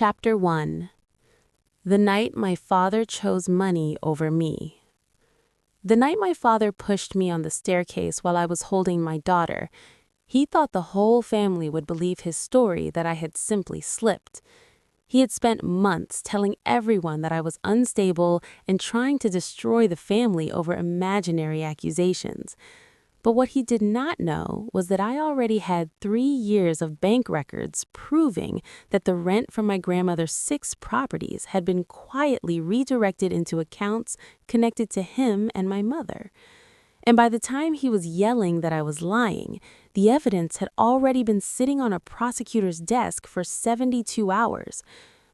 Chapter 1. The night my father chose money over me. The night my father pushed me on the staircase while I was holding my daughter, he thought the whole family would believe his story that I had simply slipped. He had spent months telling everyone that I was unstable and trying to destroy the family over imaginary accusations. But what he did not know was that I already had 3 years of bank records proving that the rent from my grandmother's 6 properties had been quietly redirected into accounts connected to him and my mother. And by the time he was yelling that I was lying, the evidence had already been sitting on a prosecutor's desk for 72 hours,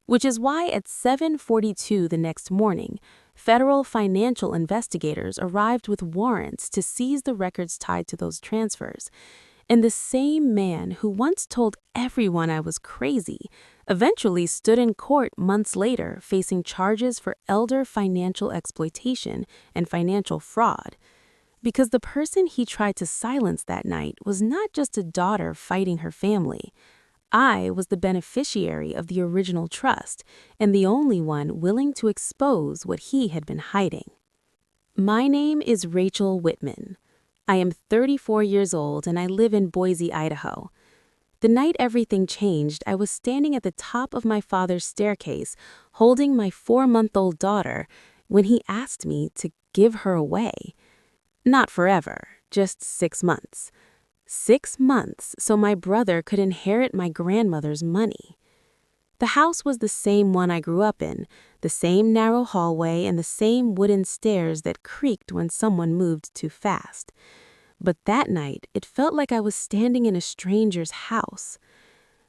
which is why at 7:42 the next morning, federal financial investigators arrived with warrants to seize the records tied to those transfers. And the same man who once told everyone I was crazy eventually stood in court months later facing charges for elder financial exploitation and financial fraud. Because the person he tried to silence that night was not just a daughter fighting her family. I was the beneficiary of the original trust and the only one willing to expose what he had been hiding. My name is Rachel Whitman. I am 34 years old and I live in Boise, Idaho. The night everything changed, I was standing at the top of my father's staircase holding my 4-month-old daughter when he asked me to give her away. Not forever, just 6 months. 6 months so my brother could inherit my grandmother's money. The house was the same one I grew up in, the same narrow hallway and the same wooden stairs that creaked when someone moved too fast. But that night, it felt like I was standing in a stranger's house.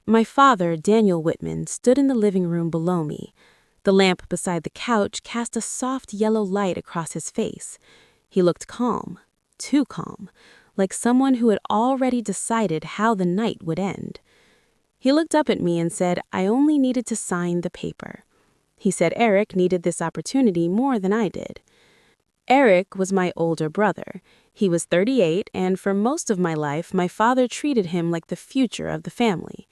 My father, Daniel Whitman, stood in the living room below me. The lamp beside the couch cast a soft yellow light across his face. He looked calm, too calm, like someone who had already decided how the night would end. He looked up at me and said I only needed to sign the paper. He said Eric needed this opportunity more than I did. Eric was my older brother. He was 38, and for most of my life, my father treated him like the future of the family.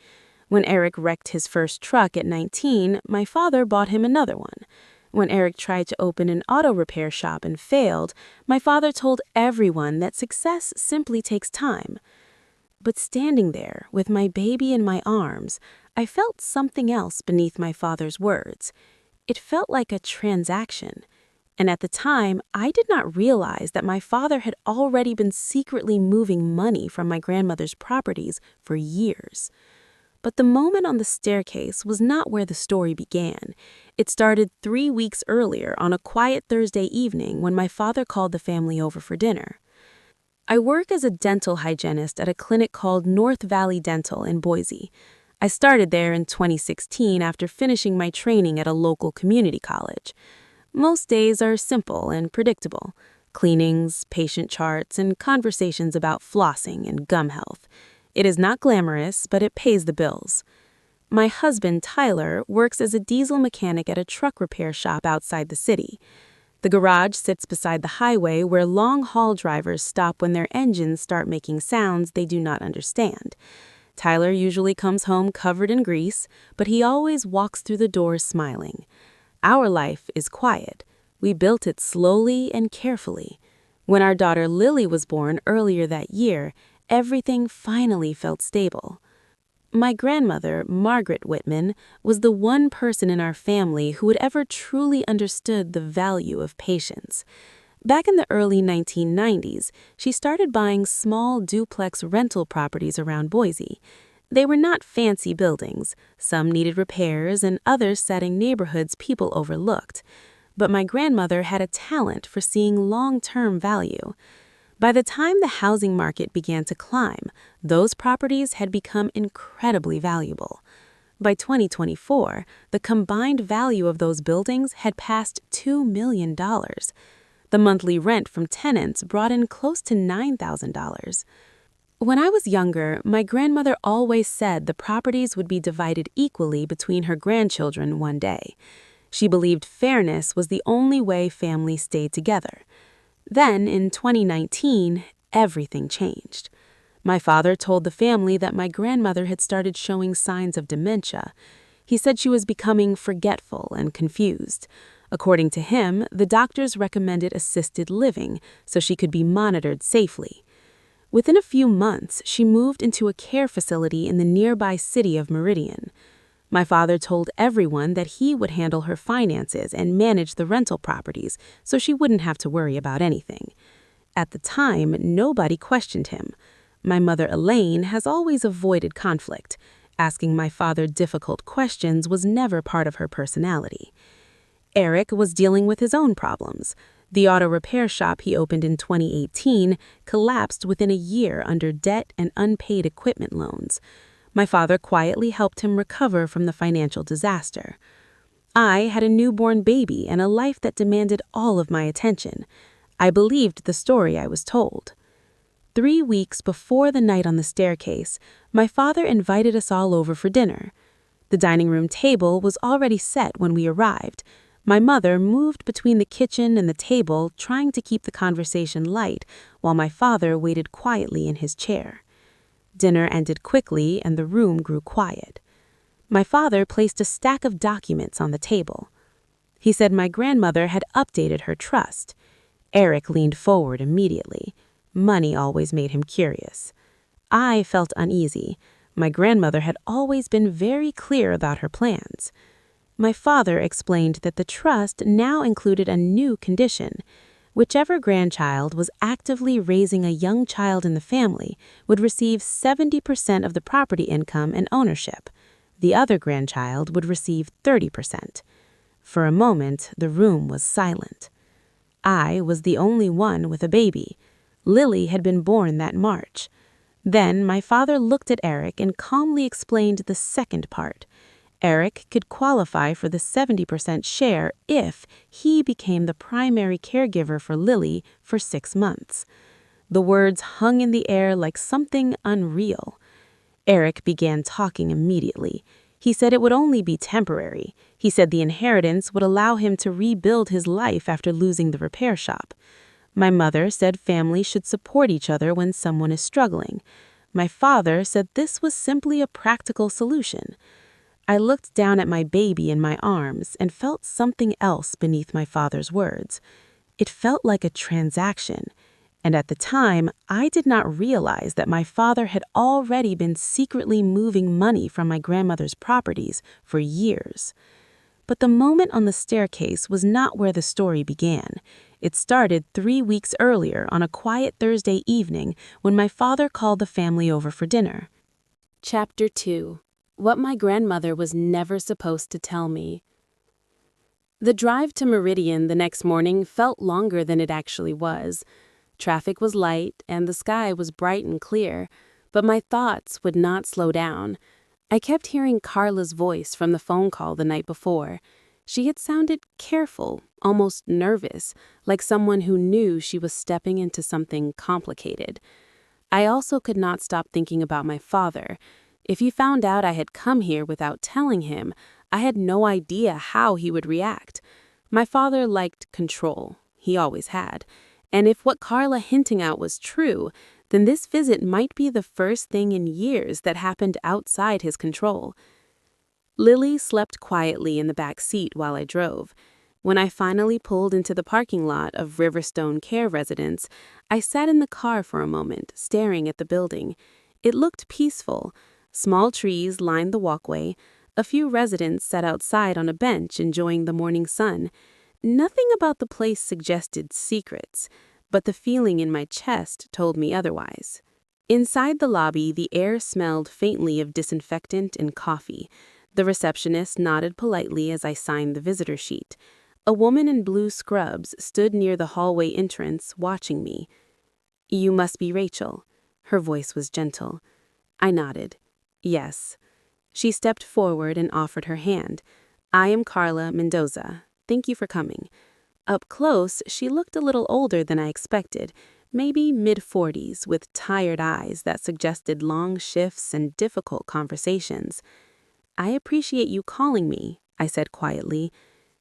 When Eric wrecked his first truck at 19, my father bought him another one. When Eric tried to open an auto repair shop and failed, my father told everyone that success simply takes time. But standing there, with my baby in my arms, I felt something else beneath my father's words. It felt like a transaction. And at the time, I did not realize that my father had already been secretly moving money from my grandmother's properties for years. But the moment on the staircase was not where the story began. It started 3 weeks earlier on a quiet Thursday evening when my father called the family over for dinner. I work as a dental hygienist at a clinic called North Valley Dental in Boise. I started there in 2016 after finishing my training at a local community college. Most days are simple and predictable: cleanings, patient charts, and conversations about flossing and gum health. It is not glamorous, but it pays the bills. My husband, Tyler, works as a diesel mechanic at a truck repair shop outside the city. The garage sits beside the highway where long-haul drivers stop when their engines start making sounds they do not understand. Tyler usually comes home covered in grease, but he always walks through the door smiling. Our life is quiet. We built it slowly and carefully. When our daughter Lily was born earlier that year, everything finally felt stable. My grandmother, Margaret Whitman, was the one person in our family who had ever truly understood the value of patience. Back in the early 1990s, she started buying small duplex rental properties around Boise. They were not fancy buildings. Some needed repairs and others sat in neighborhoods people overlooked. But my grandmother had a talent for seeing long-term value. By the time the housing market began to climb, those properties had become incredibly valuable. By 2024, the combined value of those buildings had passed $2 million. The monthly rent from tenants brought in close to $9,000. When I was younger, my grandmother always said the properties would be divided equally between her grandchildren one day. She believed fairness was the only way families stayed together. Then, in 2019, everything changed. My father told the family that my grandmother had started showing signs of dementia. He said she was becoming forgetful and confused. According to him, the doctors recommended assisted living so she could be monitored safely. Within a few months, she moved into a care facility in the nearby city of Meridian. My father told everyone that he would handle her finances and manage the rental properties so she wouldn't have to worry about anything. At the time, nobody questioned him. My mother, Elaine, has always avoided conflict. Asking my father difficult questions was never part of her personality. Eric was dealing with his own problems. The auto repair shop he opened in 2018 collapsed within a year under debt and unpaid equipment loans. My father quietly helped him recover from the financial disaster. I had a newborn baby and a life that demanded all of my attention. I believed the story I was told. 3 weeks before the night on the staircase, my father invited us all over for dinner. The dining room table was already set when we arrived. My mother moved between the kitchen and the table, trying to keep the conversation light, while my father waited quietly in his chair. Dinner ended quickly and the room grew quiet. My father placed a stack of documents on the table. He said my grandmother had updated her trust. Eric leaned forward immediately. Money always made him curious. I felt uneasy. My grandmother had always been very clear about her plans. My father explained that the trust now included a new condition. Whichever grandchild was actively raising a young child in the family would receive 70% of the property income and ownership. The other grandchild would receive 30%. For a moment, the room was silent. I was the only one with a baby. Lily had been born that March. Then my father looked at Eric and calmly explained the second part. Eric could qualify for the 70% share if he became the primary caregiver for Lily for 6 months. The words hung in the air like something unreal. Eric began talking immediately. He said it would only be temporary. He said the inheritance would allow him to rebuild his life after losing the repair shop. My mother said families should support each other when someone is struggling. My father said this was simply a practical solution. I looked down at my baby in my arms and felt something else beneath my father's words. It felt like a transaction, and at the time, I did not realize that my father had already been secretly moving money from my grandmother's properties for years. But the moment on the staircase was not where the story began. It started 3 weeks earlier on a quiet Thursday evening when my father called the family over for dinner. Chapter 2. What my grandmother was never supposed to tell me. The drive to Meridian the next morning felt longer than it actually was. Traffic was light and the sky was bright and clear, but my thoughts would not slow down. I kept hearing Carla's voice from the phone call the night before. She had sounded careful, almost nervous, like someone who knew she was stepping into something complicated. I also could not stop thinking about my father. If he found out I had come here without telling him, I had no idea how he would react. My father liked control. He always had. And if what Carla hinting at was true, then this visit might be the first thing in years that happened outside his control. Lily slept quietly in the back seat while I drove. When I finally pulled into the parking lot of Riverstone Care Residence, I sat in the car for a moment, staring at the building. It looked peaceful. Small trees lined the walkway. A few residents sat outside on a bench enjoying the morning sun. Nothing about the place suggested secrets, but the feeling in my chest told me otherwise. Inside the lobby, the air smelled faintly of disinfectant and coffee. The receptionist nodded politely as I signed the visitor sheet. A woman in blue scrubs stood near the hallway entrance, watching me. "You must be Rachel." Her voice was gentle. I nodded. "Yes." She stepped forward and offered her hand. "I am Carla Mendoza. Thank you for coming." Up close, she looked a little older than I expected, maybe mid-40s, with tired eyes that suggested long shifts and difficult conversations. "I appreciate you calling me," I said quietly.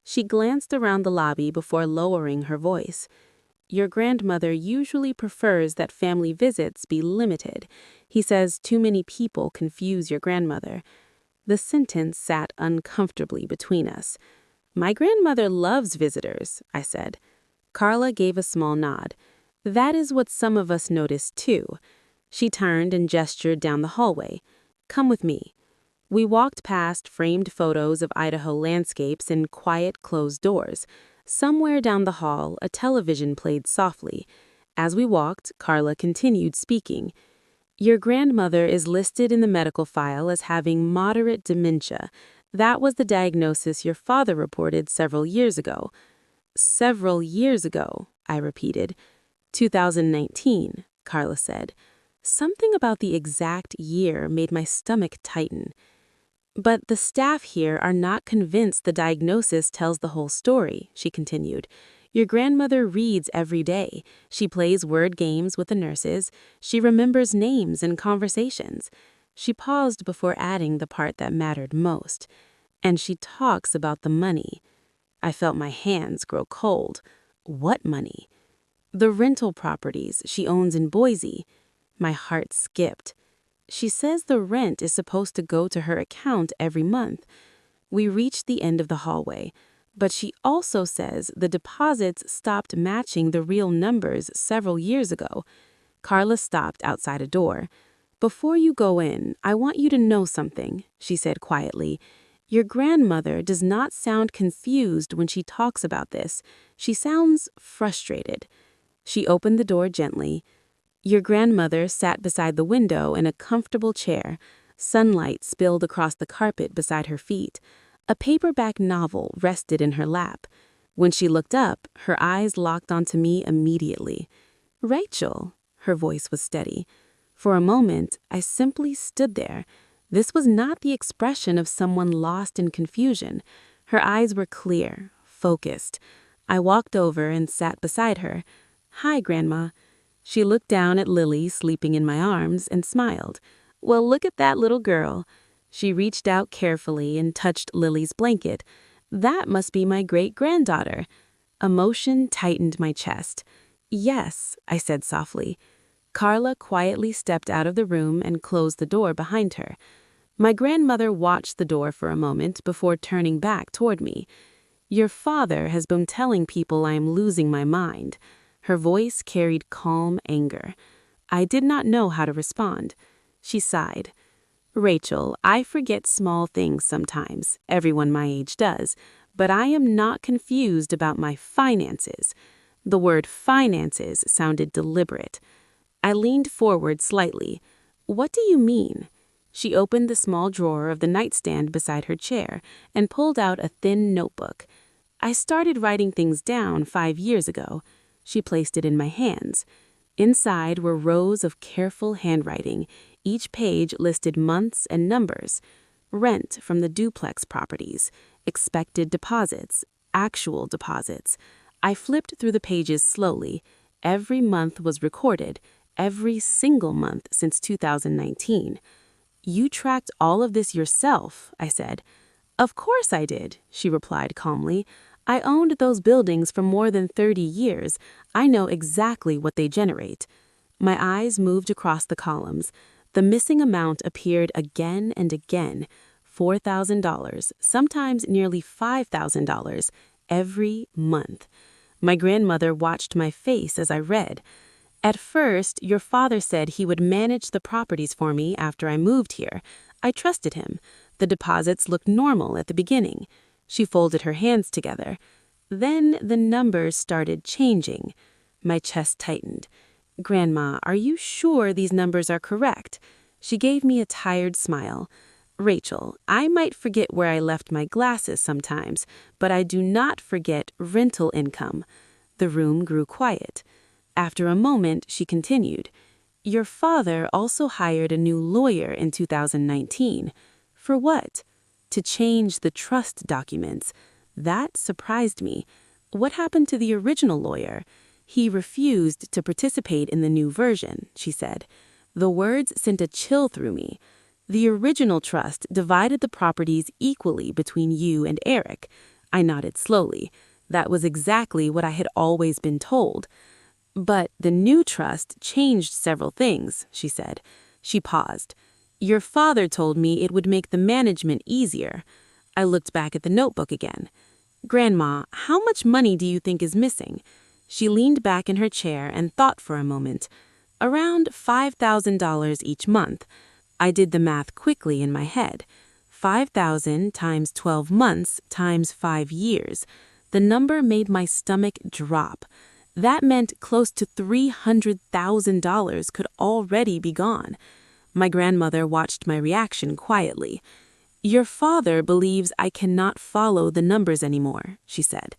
She glanced around the lobby before lowering her voice. "Your grandmother usually prefers that family visits be limited. He says too many people confuse your grandmother." The sentence sat uncomfortably between us. "My grandmother loves visitors," I said. Carla gave a small nod. "That is what some of us noticed, too." She turned and gestured down the hallway. "Come with me." We walked past framed photos of Idaho landscapes and quiet, closed doors. Somewhere down the hall, a television played softly. As we walked, Carla continued speaking. "Your grandmother is listed in the medical file as having moderate dementia. That was the diagnosis your father reported several years ago." "Several years ago," I repeated. 2019, Carla said. Something about the exact year made my stomach tighten. "But the staff here are not convinced the diagnosis tells the whole story," she continued. "Your grandmother reads every day. She plays word games with the nurses. She remembers names and conversations." She paused before adding the part that mattered most. "And she talks about the money." I felt my hands grow cold. What money? "The rental properties she owns in Boise." My heart skipped. "She says the rent is supposed to go to her account every month." We reached the end of the hallway, but she also says the deposits stopped matching the real numbers several years ago. Carla stopped outside a door. "Before you go in, I want you to know something," she said quietly. "Your grandmother does not sound confused when she talks about this. She sounds frustrated." She opened the door gently. Your grandmother sat beside the window in a comfortable chair. Sunlight spilled across the carpet beside her feet. A paperback novel rested in her lap. When she looked up, her eyes locked onto me immediately. "Rachel," her voice was steady. For a moment, I simply stood there. This was not the expression of someone lost in confusion. Her eyes were clear, focused. I walked over and sat beside her. "Hi, Grandma." She looked down at Lily sleeping in my arms and smiled. "Well, look at that little girl." She reached out carefully and touched Lily's blanket. "That must be my great-granddaughter." Emotion tightened my chest. "Yes," I said softly. Carla quietly stepped out of the room and closed the door behind her. My grandmother watched the door for a moment before turning back toward me. "Your father has been telling people I am losing my mind." Her voice carried calm anger. I did not know how to respond. She sighed. "Rachel, I forget small things sometimes. Everyone my age does. But I am not confused about my finances." The word finances sounded deliberate. I leaned forward slightly. "What do you mean?" She opened the small drawer of the nightstand beside her chair and pulled out a thin notebook. "I started writing things down 5 years ago." She placed it in my hands. Inside were rows of careful handwriting. Each page listed months and numbers. Rent from the duplex properties, expected deposits, actual deposits. I flipped through the pages slowly. Every month was recorded, every single month since 2019. "You tracked all of this yourself," I said. "Of course I did," she replied calmly. "I owned those buildings for more than 30 years. I know exactly what they generate." My eyes moved across the columns. The missing amount appeared again and again. $4,000, sometimes nearly $5,000, every month. My grandmother watched my face as I read. "At first, your father said he would manage the properties for me after I moved here. I trusted him. The deposits looked normal at the beginning." She folded her hands together. "Then the numbers started changing." My chest tightened. "Grandma, are you sure these numbers are correct?" She gave me a tired smile. "Rachel, I might forget where I left my glasses sometimes, but I do not forget rental income." The room grew quiet. After a moment, she continued. "Your father also hired a new lawyer in 2019. For what?" "To change the trust documents." That surprised me. "What happened to the original lawyer?" "He refused to participate in the new version," she said. The words sent a chill through me. "The original trust divided the properties equally between you and Eric." I nodded slowly. That was exactly what I had always been told. "But the new trust changed several things," she said. She paused. Your father told me it would make the management easier. I looked back at the notebook again. Grandma, how much money do you think is missing? She leaned back in her chair and thought for a moment. Around $5,000 each month. I did the math quickly in my head. 5,000 times 12 months times 5 years. The number made my stomach drop. That meant close to $300,000 could already be gone. My grandmother watched my reaction quietly. Your father believes I cannot follow the numbers anymore, she said.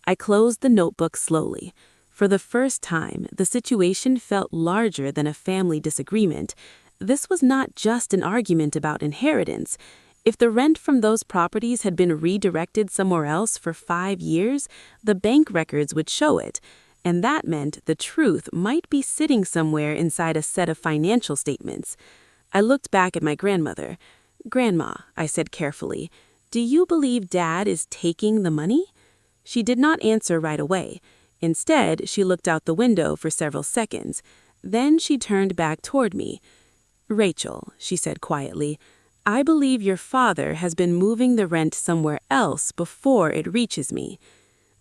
I closed the notebook slowly. For the first time, the situation felt larger than a family disagreement. This was not just an argument about inheritance. If the rent from those properties had been redirected somewhere else for 5 years, the bank records would show it. And that meant the truth might be sitting somewhere inside a set of financial statements. I looked back at my grandmother. Grandma, I said carefully, do you believe Dad is taking the money? She did not answer right away. Instead, she looked out the window for several seconds. Then she turned back toward me. Rachel, she said quietly, I believe your father has been moving the rent somewhere else before it reaches me.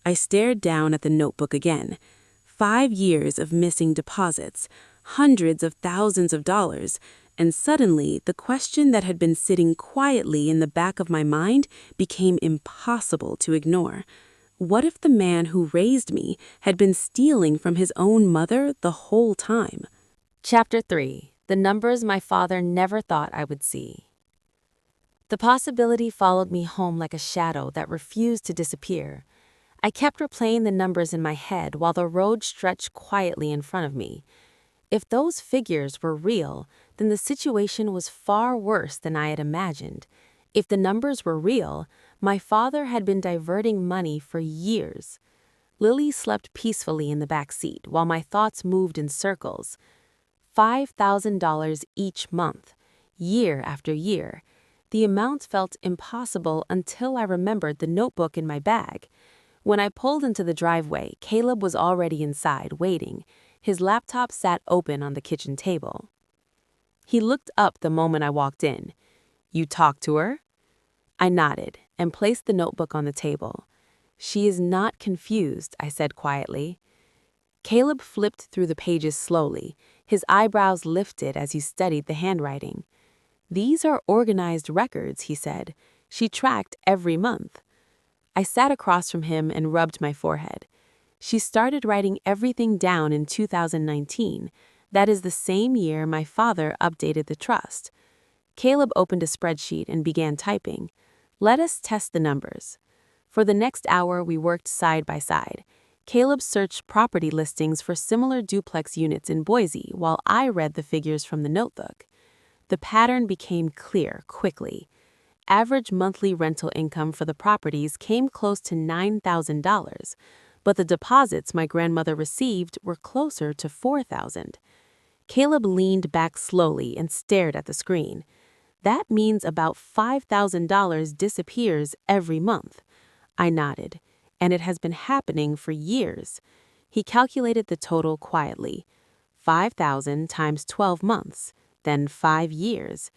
I stared down at the notebook again. 5 years of missing deposits, hundreds of thousands of dollars, and suddenly the question that had been sitting quietly in the back of my mind became impossible to ignore. What if the man who raised me had been stealing from his own mother the whole time? Chapter 3. The numbers my father never thought I would see. The possibility followed me home like a shadow that refused to disappear. I kept replaying the numbers in my head while the road stretched quietly in front of me. If those figures were real, then the situation was far worse than I had imagined. If the numbers were real, my father had been diverting money for years. Lily slept peacefully in the back seat while my thoughts moved in circles. $5,000 each month, year after year. The amount felt impossible until I remembered the notebook in my bag. When I pulled into the driveway, Caleb was already inside, waiting. His laptop sat open on the kitchen table. He looked up the moment I walked in. You talked to her? I nodded and placed the notebook on the table. She is not confused, I said quietly. Caleb flipped through the pages slowly. His eyebrows lifted as he studied the handwriting. These are organized records, he said. She tracked every month. I sat across from him and rubbed my forehead. She started writing everything down in 2019. That is the same year my father updated the trust. Caleb opened a spreadsheet and began typing. Let us test the numbers. For the next hour, we worked side by side. Caleb searched property listings for similar duplex units in Boise while I read the figures from the notebook. The pattern became clear quickly. Average monthly rental income for the properties came close to $9,000, but the deposits my grandmother received were closer to $4,000. Caleb leaned back slowly and stared at the screen. That means about $5,000 disappears every month. I nodded, and it has been happening for years. He calculated the total quietly. 5,000 times 12 months, then 5 years.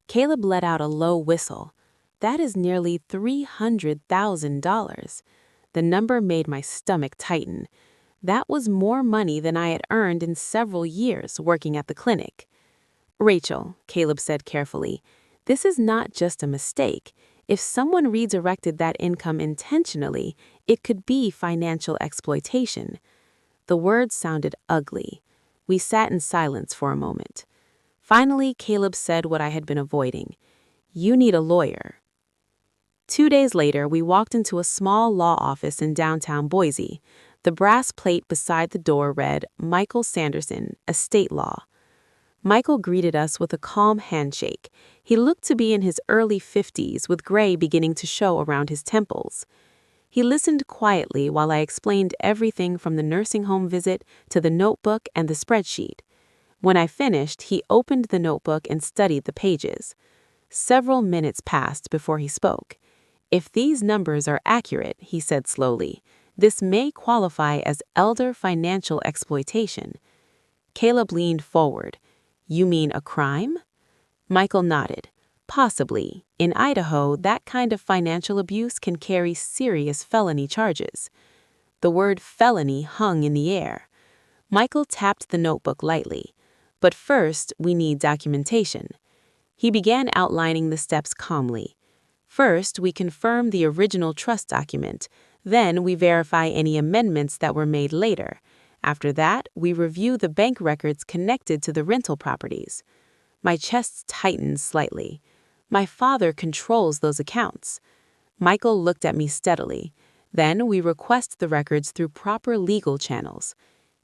Caleb let out a low whistle. That is nearly $300,000. The number made my stomach tighten. That was more money than I had earned in several years working at the clinic. Rachel, Caleb said carefully, this is not just a mistake. If someone redirected that income intentionally, it could be financial exploitation. The words sounded ugly. We sat in silence for a moment. Finally, Caleb said what I had been avoiding. You need a lawyer. 2 days later, we walked into a small law office in downtown Boise. The brass plate beside the door read, Michael Sanderson, Estate Law. Michael greeted us with a calm handshake. He looked to be in his early 50s with gray beginning to show around his temples. He listened quietly while I explained everything from the nursing home visit to the notebook and the spreadsheet. When I finished, he opened the notebook and studied the pages. Several minutes passed before he spoke. If these numbers are accurate, he said slowly, this may qualify as elder financial exploitation. Caleb leaned forward. You mean a crime? Michael nodded. Possibly. In Idaho, that kind of financial abuse can carry serious felony charges. The word felony hung in the air. Michael tapped the notebook lightly. But first, we need documentation. He began outlining the steps calmly. First, we confirm the original trust document. Then, we verify any amendments that were made later. After that, we review the bank records connected to the rental properties. My chest tightened slightly. My father controls those accounts. Michael looked at me steadily. Then we request the records through proper legal channels.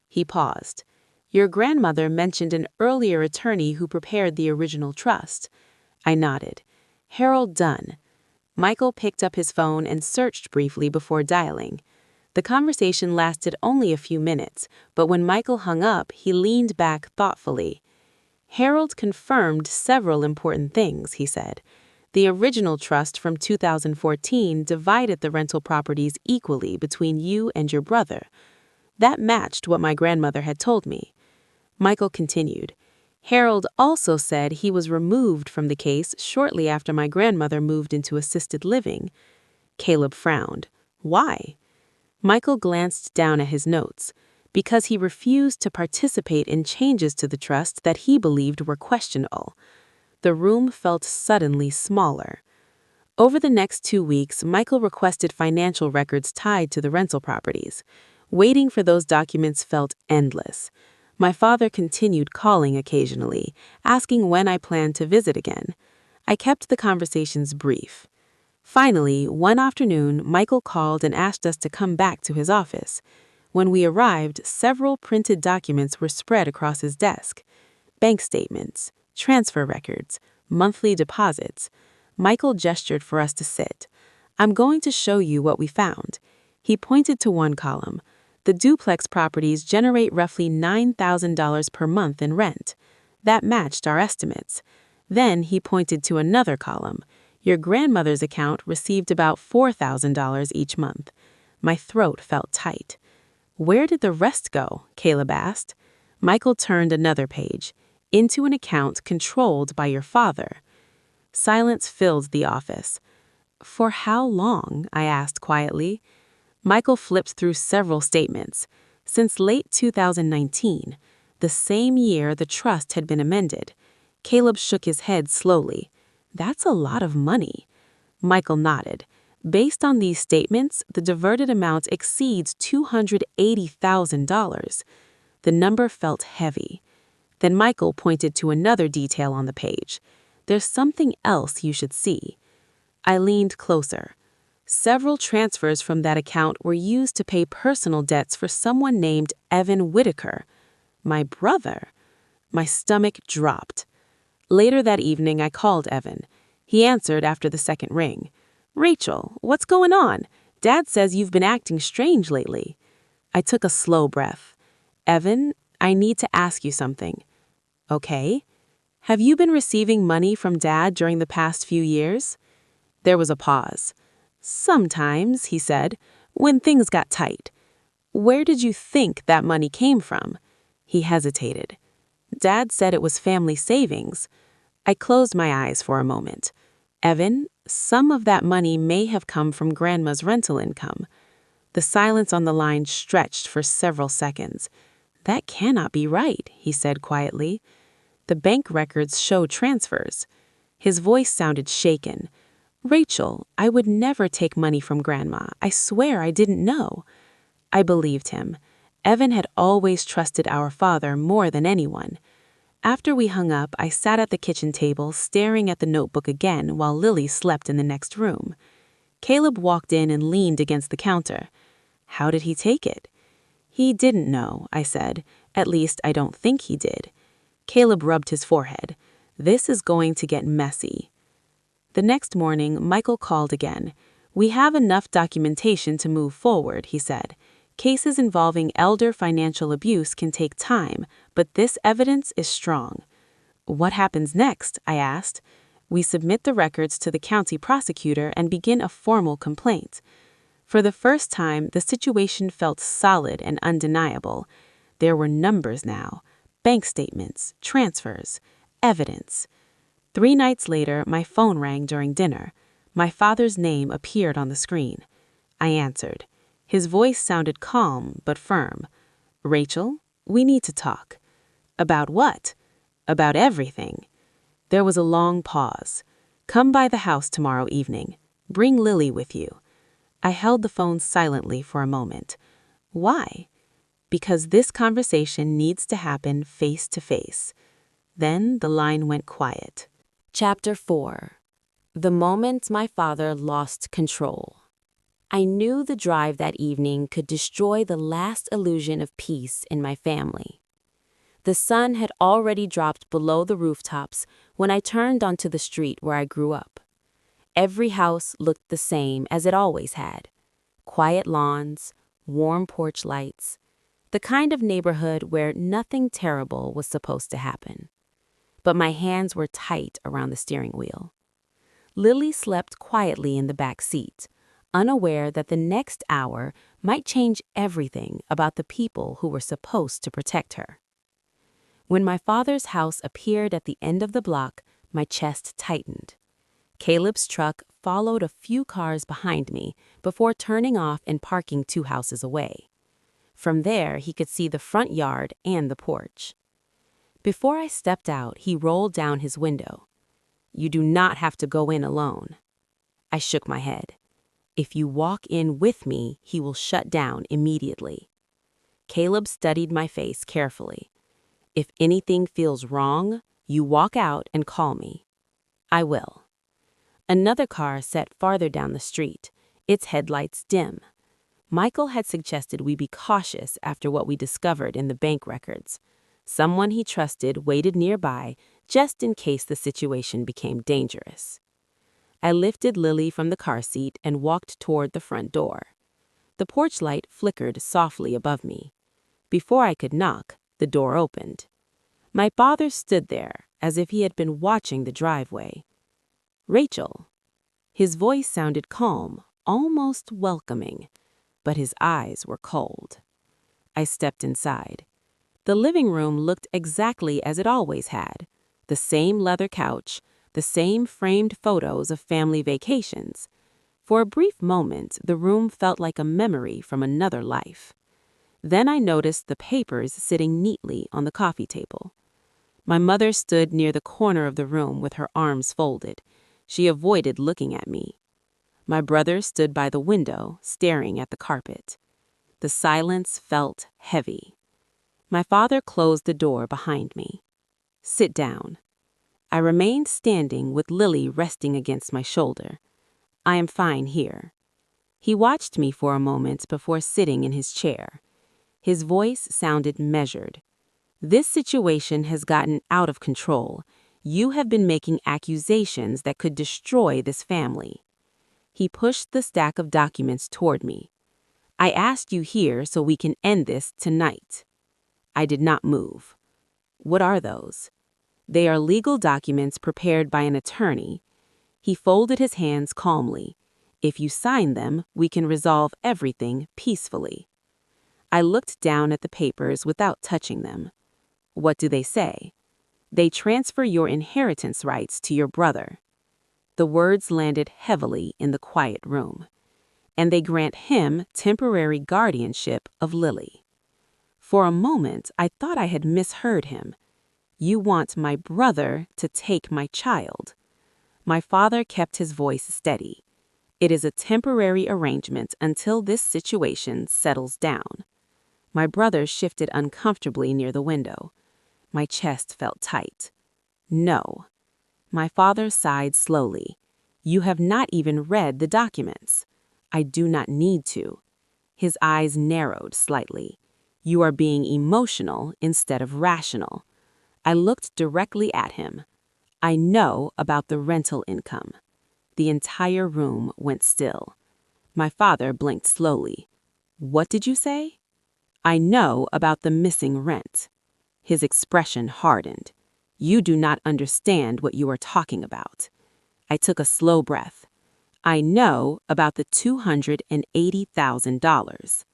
He paused. Your grandmother mentioned an earlier attorney who prepared the original trust. I nodded. Harold Dunn. Michael picked up his phone and searched briefly before dialing. The conversation lasted only a few minutes, but when Michael hung up, he leaned back thoughtfully. Harold confirmed several important things, he said. The original trust from 2014 divided the rental properties equally between you and your brother. That matched what my grandmother had told me. Michael continued. Harold also said he was removed from the case shortly after my grandmother moved into assisted living. Caleb frowned. Why? Michael glanced down at his notes. Because he refused to participate in changes to the trust that he believed were questionable. The room felt suddenly smaller. Over the next 2 weeks, Michael requested financial records tied to the rental properties. Waiting for those documents felt endless. My father continued calling occasionally, asking when I planned to visit again. I kept the conversations brief. Finally, one afternoon, Michael called and asked us to come back to his office. When we arrived, several printed documents were spread across his desk. Bank statements, transfer records, monthly deposits. Michael gestured for us to sit. I'm going to show you what we found. He pointed to one column. The duplex properties generate roughly $9,000 per month in rent. That matched our estimates. Then he pointed to another column. Your grandmother's account received about $4,000 each month. My throat felt tight. Where did the rest go? Caleb asked. Michael turned another page. Into an account controlled by your father. Silence filled the office. For how long? I asked quietly. Michael flipped through several statements. Since late 2019, the same year the trust had been amended. Caleb shook his head slowly. That's a lot of money. Michael nodded. Based on these statements, the diverted amount exceeds $280,000. The number felt heavy. Then Michael pointed to another detail on the page. There's something else you should see. I leaned closer. Several transfers from that account were used to pay personal debts for someone named Evan Whitaker. My brother. My stomach dropped. Later that evening, I called Evan. He answered after the second ring. Rachel, what's going on? Dad says you've been acting strange lately. I took a slow breath. Evan, I need to ask you something. Okay. Have you been receiving money from Dad during the past few years? There was a pause. Sometimes, he said, when things got tight. Where did you think that money came from? He hesitated. Dad said it was family savings. I closed my eyes for a moment. Evan, some of that money may have come from Grandma's rental income. The silence on the line stretched for several seconds. That cannot be right, he said quietly. The bank records show transfers. His voice sounded shaken. Rachel, I would never take money from Grandma. I swear I didn't know. I believed him. Evan had always trusted our father more than anyone. After we hung up, I sat at the kitchen table staring at the notebook again while Lily slept in the next room. Caleb walked in and leaned against the counter. How did he take it? He didn't know, I said. At least I don't think he did. Caleb rubbed his forehead. This is going to get messy. The next morning, Michael called again. We have enough documentation to move forward, he said. Cases involving elder financial abuse can take time, but this evidence is strong. What happens next? I asked. We submit the records to the county prosecutor and begin a formal complaint. For the first time, the situation felt solid and undeniable. There were numbers now, bank statements, transfers, evidence. 3 nights later, my phone rang during dinner. My father's name appeared on the screen. I answered. His voice sounded calm but firm. "Rachel, we need to talk." "About what?" "About everything." There was a long pause. "Come by the house tomorrow evening. Bring Lily with you." I held the phone silently for a moment. Why? Because this conversation needs to happen face to face. Then the line went quiet. Chapter 4. The moment my father lost control. I knew the drive that evening could destroy the last illusion of peace in my family. The sun had already dropped below the rooftops when I turned onto the street where I grew up. Every house looked the same as it always had. Quiet lawns, warm porch lights, the kind of neighborhood where nothing terrible was supposed to happen. But my hands were tight around the steering wheel. Lily slept quietly in the back seat, unaware that the next hour might change everything about the people who were supposed to protect her. When my father's house appeared at the end of the block, my chest tightened. Caleb's truck followed a few cars behind me before turning off and parking 2 houses away. From there, he could see the front yard and the porch. Before I stepped out, he rolled down his window. "You do not have to go in alone." I shook my head. "If you walk in with me, he will shut down immediately." Caleb studied my face carefully. "If anything feels wrong, you walk out and call me." "I will." Another car sat farther down the street, its headlights dim. Michael had suggested we be cautious after what we discovered in the bank records. Someone he trusted waited nearby just in case the situation became dangerous. I lifted Lily from the car seat and walked toward the front door. The porch light flickered softly above me. Before I could knock, the door opened. My father stood there as if he had been watching the driveway. "Rachel." His voice sounded calm, almost welcoming, but his eyes were cold. I stepped inside. The living room looked exactly as it always had. The same leather couch, the same framed photos of family vacations. For a brief moment, the room felt like a memory from another life. Then I noticed the papers sitting neatly on the coffee table. My mother stood near the corner of the room with her arms folded. She avoided looking at me. My brother stood by the window, staring at the carpet. The silence felt heavy. My father closed the door behind me. "Sit down." I remained standing with Lily resting against my shoulder. "I am fine here." He watched me for a moment before sitting in his chair. His voice sounded measured. "This situation has gotten out of control. You have been making accusations that could destroy this family." He pushed the stack of documents toward me. "I asked you here so we can end this tonight." I did not move. "What are those?" "They are legal documents prepared by an attorney." He folded his hands calmly. "If you sign them, we can resolve everything peacefully." I looked down at the papers without touching them. "What do they say?" "They transfer your inheritance rights to your brother." The words landed heavily in the quiet room. "And they grant him temporary guardianship of Lily." For a moment, I thought I had misheard him. "You want my brother to take my child." My father kept his voice steady. "It is a temporary arrangement until this situation settles down." My brother shifted uncomfortably near the window. My chest felt tight. "No." My father sighed slowly. "You have not even read the documents." "I do not need to." His eyes narrowed slightly. "You are being emotional instead of rational." I looked directly at him. "I know about the rental income." The entire room went still. My father blinked slowly. "What did you say?" "I know about the missing rent." His expression hardened. "You do not understand what you are talking about." I took a slow breath. "I know about the $280,000.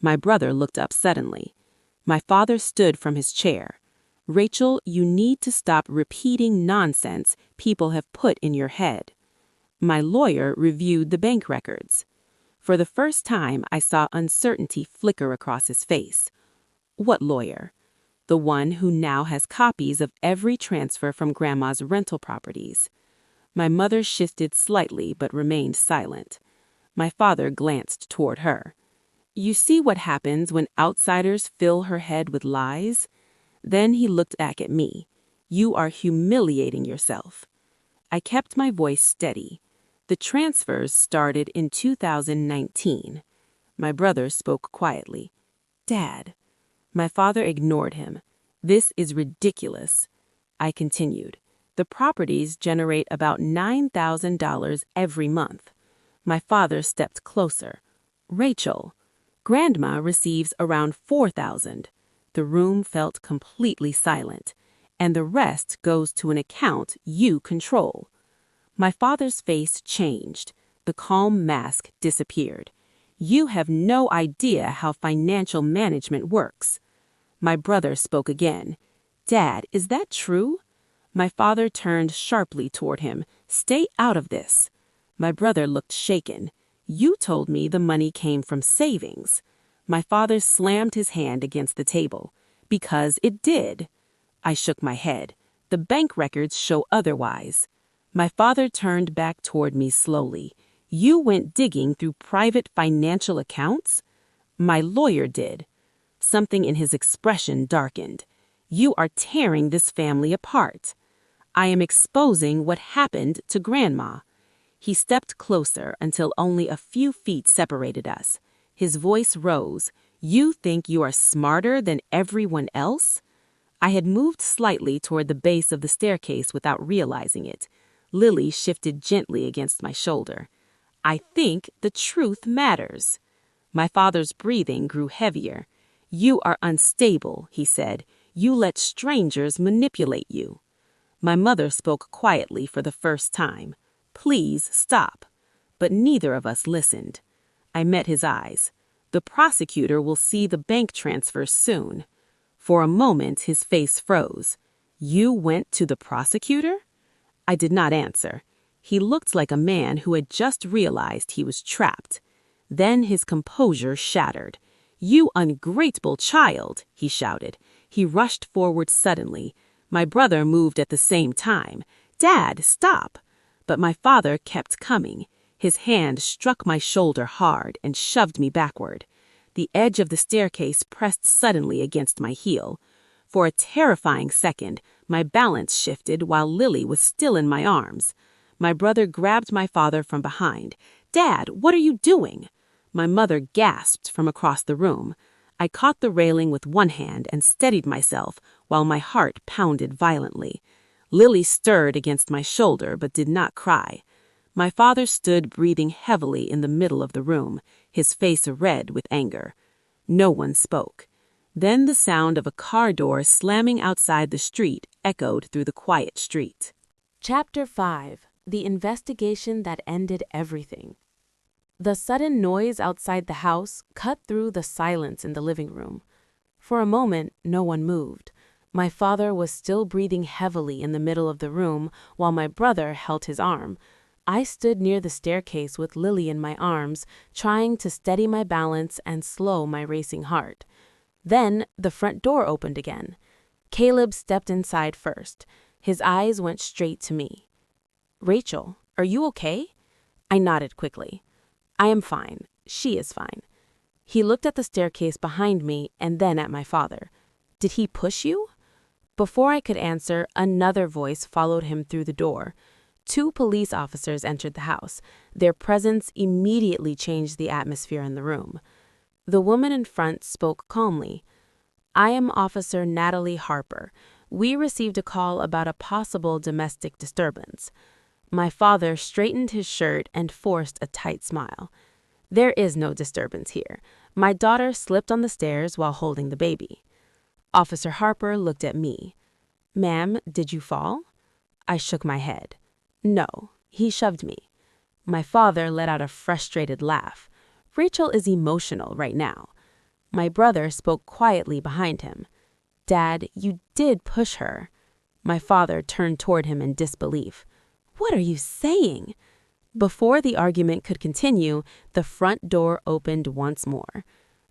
My brother looked up suddenly. My father stood from his chair. Rachel, you need to stop repeating nonsense people have put in your head. My lawyer reviewed the bank records. For the first time, I saw uncertainty flicker across his face. What lawyer? The one who now has copies of every transfer from Grandma's rental properties. My mother shifted slightly but remained silent. My father glanced toward her. You see what happens when outsiders fill her head with lies? Then he looked back at me. You are humiliating yourself. I kept my voice steady. The transfers started in 2019. My brother spoke quietly. Dad. My father ignored him. This is ridiculous. I continued. The properties generate about $9,000 every month. My father stepped closer. Rachel. Grandma receives around $4,000. The room felt completely silent, and the rest goes to an account you control. My father's face changed. The calm mask disappeared. You have no idea how financial management works. My brother spoke again. Dad, is that true? My father turned sharply toward him. Stay out of this. My brother looked shaken. You told me the money came from savings. My father slammed his hand against the table. Because it did. I shook my head. The bank records show otherwise. My father turned back toward me slowly. You went digging through private financial accounts? My lawyer did. Something in his expression darkened. You are tearing this family apart. I am exposing what happened to Grandma. He stepped closer until only a few feet separated us. His voice rose. You think you are smarter than everyone else? I had moved slightly toward the base of the staircase without realizing it. Lily shifted gently against my shoulder. I think the truth matters. My father's breathing grew heavier. You are unstable, he said. You let strangers manipulate you. My mother spoke quietly for the first time. Please stop. But neither of us listened. I met his eyes. The prosecutor will see the bank transfers soon. For a moment, his face froze. You went to the prosecutor? I did not answer. He looked like a man who had just realized he was trapped. Then his composure shattered. You ungrateful child, he shouted. He rushed forward suddenly. My brother moved at the same time. Dad, stop! But my father kept coming. His hand struck my shoulder hard and shoved me backward. The edge of the staircase pressed suddenly against my heel. For a terrifying second, my balance shifted while Lily was still in my arms. My brother grabbed my father from behind. Dad, what are you doing? My mother gasped from across the room. I caught the railing with one hand and steadied myself while my heart pounded violently. Lily stirred against my shoulder but did not cry. My father stood breathing heavily in the middle of the room, his face red with anger. No one spoke. Then the sound of a car door slamming outside the street echoed through the quiet street. Chapter 5. The Investigation That Ended Everything. The sudden noise outside the house cut through the silence in the living room. For a moment, no one moved. My father was still breathing heavily in the middle of the room while my brother held his arm. I stood near the staircase with Lily in my arms, trying to steady my balance and slow my racing heart. Then the front door opened again. Caleb stepped inside first. His eyes went straight to me. Rachel, are you okay? I nodded quickly. I am fine. She is fine. He looked at the staircase behind me and then at my father. Did he push you? Before I could answer, another voice followed him through the door. 2 police officers entered the house. Their presence immediately changed the atmosphere in the room. The woman in front spoke calmly. I am Officer Natalie Harper. We received a call about a possible domestic disturbance. My father straightened his shirt and forced a tight smile. There is no disturbance here. My daughter slipped on the stairs while holding the baby. Officer Harper looked at me. Ma'am, did you fall? I shook my head. No, he shoved me. My father let out a frustrated laugh. Rachel is emotional right now. My brother spoke quietly behind him. Dad, you did push her. My father turned toward him in disbelief. What are you saying? Before the argument could continue, the front door opened once more.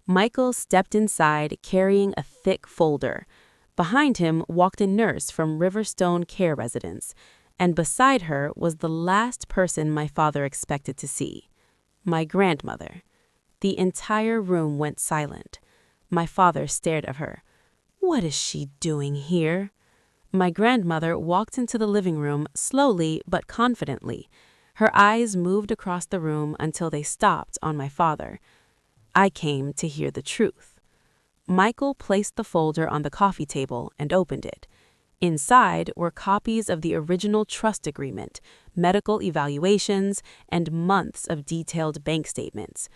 Michael stepped inside carrying a thick folder. Behind him walked a nurse from Riverstone Care Residence, and beside her was the last person my father expected to see, my grandmother. The entire room went silent. My father stared at her. What is she doing here? My grandmother walked into the living room slowly but confidently. Her eyes moved across the room until they stopped on my father. I came to hear the truth. Michael placed the folder on the coffee table and opened it. Inside were copies of the original trust agreement, medical evaluations, and months of detailed bank statements.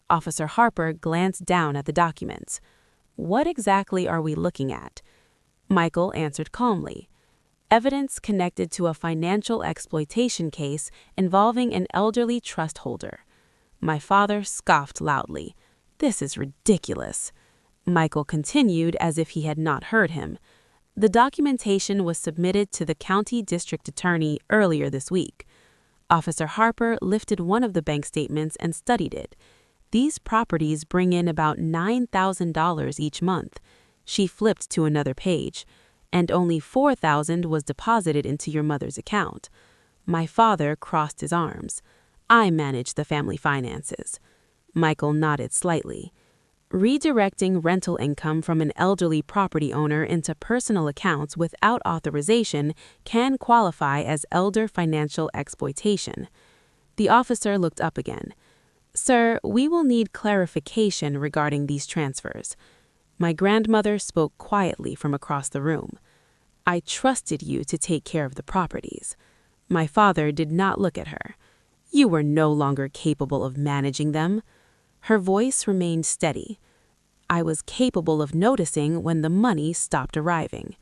Officer Harper glanced down at the documents. What exactly are we looking at? Michael answered calmly. Evidence connected to a financial exploitation case involving an elderly trust holder. My father scoffed loudly. This is ridiculous. Michael continued as if he had not heard him. The documentation was submitted to the county district attorney earlier this week. Officer Harper lifted one of the bank statements and studied it. These properties bring in about $9,000 each month. She flipped to another page, and only $4,000 was deposited into your mother's account. My father crossed his arms. I manage the family finances. Michael nodded slightly. Redirecting rental income from an elderly property owner into personal accounts without authorization can qualify as elder financial exploitation. The officer looked up again. Sir, we will need clarification regarding these transfers. My grandmother spoke quietly from across the room. I trusted you to take care of the properties. My father did not look at her. You were no longer capable of managing them. Her voice remained steady. I was capable of noticing when the money stopped arriving.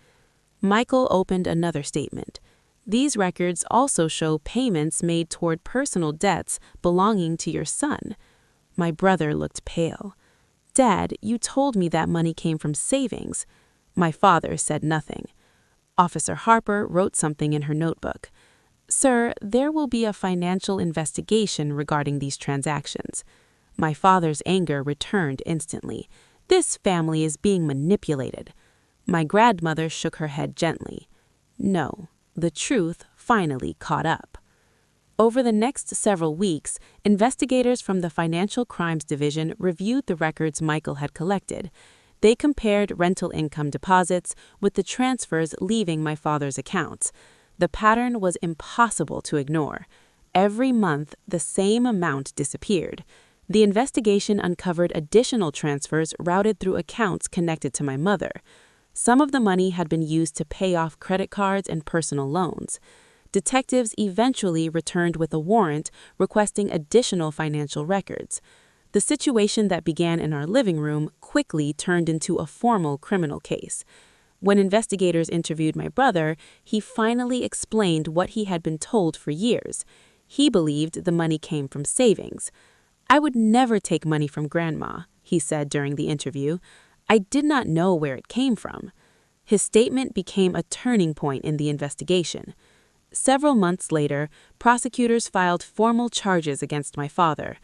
Michael opened another statement. These records also show payments made toward personal debts belonging to your son. My brother looked pale. Dad, you told me that money came from savings. My father said nothing. Officer Harper wrote something in her notebook. Sir, there will be a financial investigation regarding these transactions. My father's anger returned instantly. This family is being manipulated. My grandmother shook her head gently. No, the truth finally caught up. Over the next several weeks, investigators from the Financial Crimes Division reviewed the records Michael had collected. They compared rental income deposits with the transfers leaving my father's accounts. The pattern was impossible to ignore. Every month, the same amount disappeared. The investigation uncovered additional transfers routed through accounts connected to my mother. Some of the money had been used to pay off credit cards and personal loans. Detectives eventually returned with a warrant requesting additional financial records. The situation that began in our living room quickly turned into a formal criminal case. When investigators interviewed my brother, he finally explained what he had been told for years. He believed the money came from savings. I would never take money from Grandma, he said during the interview. I did not know where it came from. His statement became a turning point in the investigation. Several months later, prosecutors filed formal charges against my father: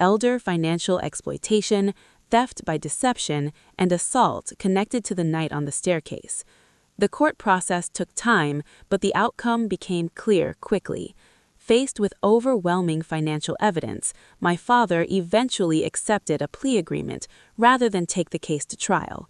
elder financial exploitation, theft by deception, and assault connected to the night on the staircase. The court process took time, but the outcome became clear quickly. Faced with overwhelming financial evidence, my father eventually accepted a plea agreement rather than take the case to trial.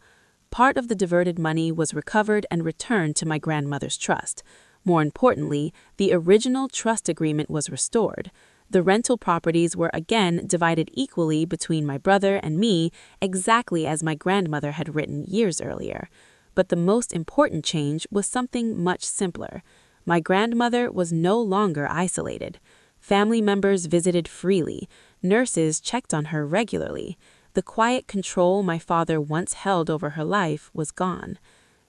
Part of the diverted money was recovered and returned to my grandmother's trust. More importantly, the original trust agreement was restored. The rental properties were again divided equally between my brother and me, exactly as my grandmother had written years earlier. But the most important change was something much simpler. My grandmother was no longer isolated. Family members visited freely. Nurses checked on her regularly. The quiet control my father once held over her life was gone.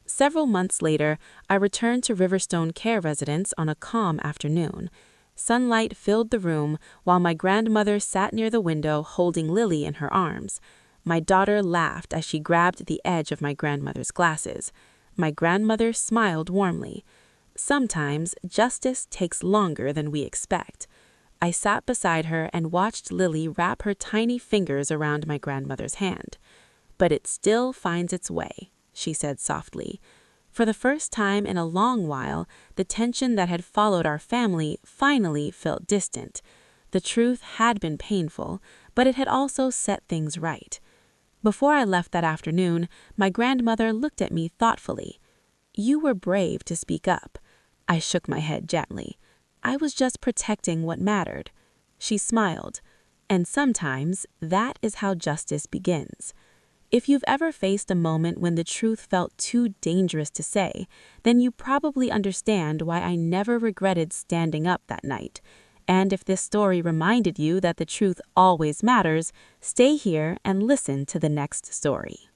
Several months later, I returned to Riverstone Care Residence on a calm afternoon. Sunlight filled the room while my grandmother sat near the window holding Lily in her arms. My daughter laughed as she grabbed the edge of my grandmother's glasses. My grandmother smiled warmly. Sometimes justice takes longer than we expect. I sat beside her and watched Lily wrap her tiny fingers around my grandmother's hand. "But it still finds its way," she said softly. For the first time in a long while, the tension that had followed our family finally felt distant. The truth had been painful, but it had also set things right. Before I left that afternoon, my grandmother looked at me thoughtfully. "You were brave to speak up." I shook my head gently. "I was just protecting what mattered." She smiled. "And sometimes that is how justice begins." If you've ever faced a moment when the truth felt too dangerous to say, then you probably understand why I never regretted standing up that night. And if this story reminded you that the truth always matters, stay here and listen to the next story.